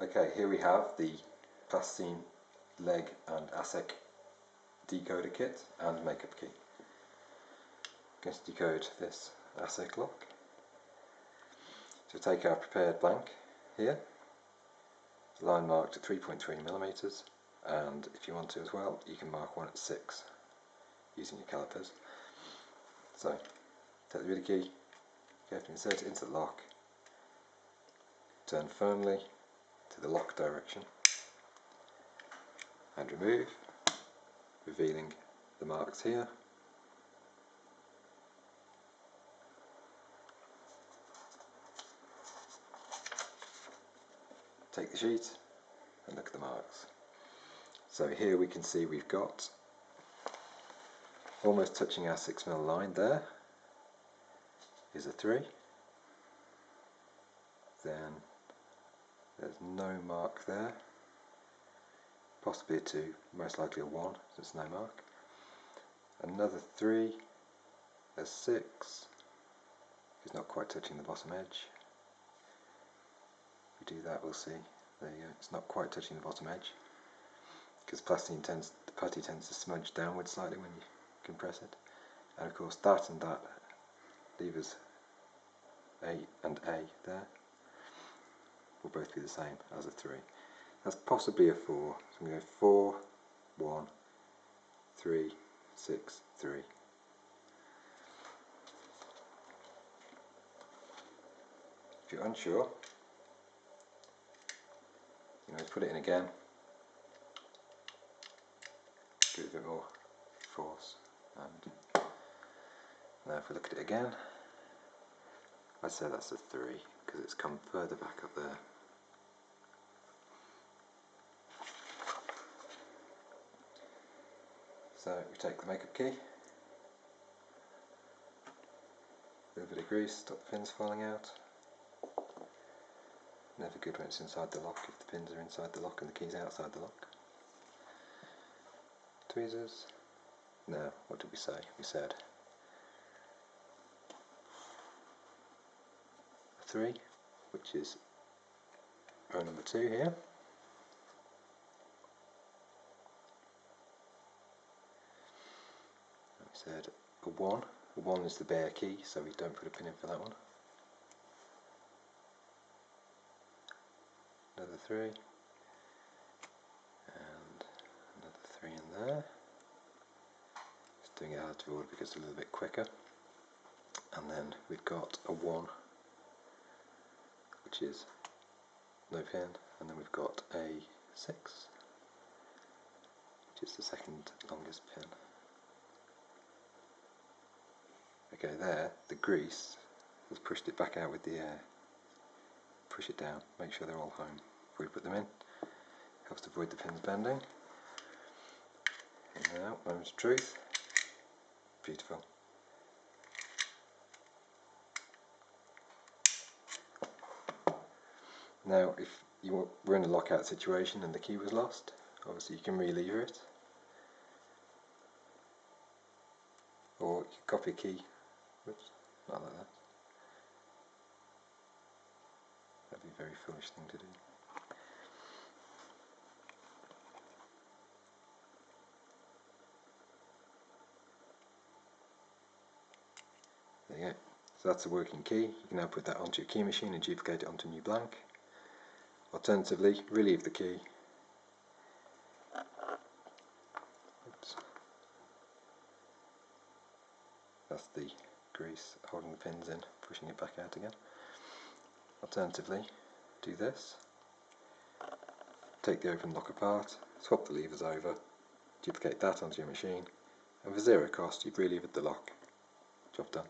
Okay, here we have the plasticine Legge and ASEC decoder kit and makeup key. I'm going to decode this ASEC lock. So take our prepared blank here, line marked at 3.3mm, and if you want to as well, you can mark one at 6 using your calipers. So take the reader key, carefully insert it into the lock, turn firmly to the lock direction and remove, revealing the marks here. Take the sheet and look at the marks. So here we can see we've got almost touching our 6mm line. There is a 3, then there's no mark there, possibly a 2, most likely a 1, so there's no mark, another 3, a 6, it's not quite touching the bottom edge. If we do that, we'll see, there you go, it's not quite touching the bottom edge, because the putty tends to smudge downwards slightly when you compress it, and of course that and that levers A and A there will both be the same as a 3. That's possibly a 4, so I'm going to go 4, 1, 3, 6, 3. If you're unsure, you know, put it in again, give it a bit more force, and now if we look at it again, I'd say that's a 3 because it's come further back up there. So we take the makeup key, a little bit of grease, stop the pins falling out. Never good when it's inside the lock if the pins are inside the lock and the key's outside the lock. Tweezers. Now, what did we say? We said a 3, which is row number 2 here. We said a 1. A 1 is the bare key, so we don't put a pin in for that one. Another 3, and another 3 in there. Just doing it out of order because it's a little bit quicker. And then we've got a 1, which is no pin, and then we've got a 6, which is the second longest pin. Okay, there, the grease has pushed it back out with the air. Push it down, make sure they're all home before we put them in. Helps to avoid the pins bending. And now, moment of truth. Beautiful. Now, if you were in a lockout situation and the key was lost, obviously you can re-lever it. Or you can copy a key. Oops, not like that. That'd be a very foolish thing to do. There you go. So that's a working key. You can now put that onto your key machine and duplicate it onto a new blank. Alternatively, relieve the key. Oops. That's the grease holding the pins in, pushing it back out again. Alternatively, do this. Take the open lock apart, swap the levers over, duplicate that onto your machine, and for zero cost you've re-levered the lock. Job done.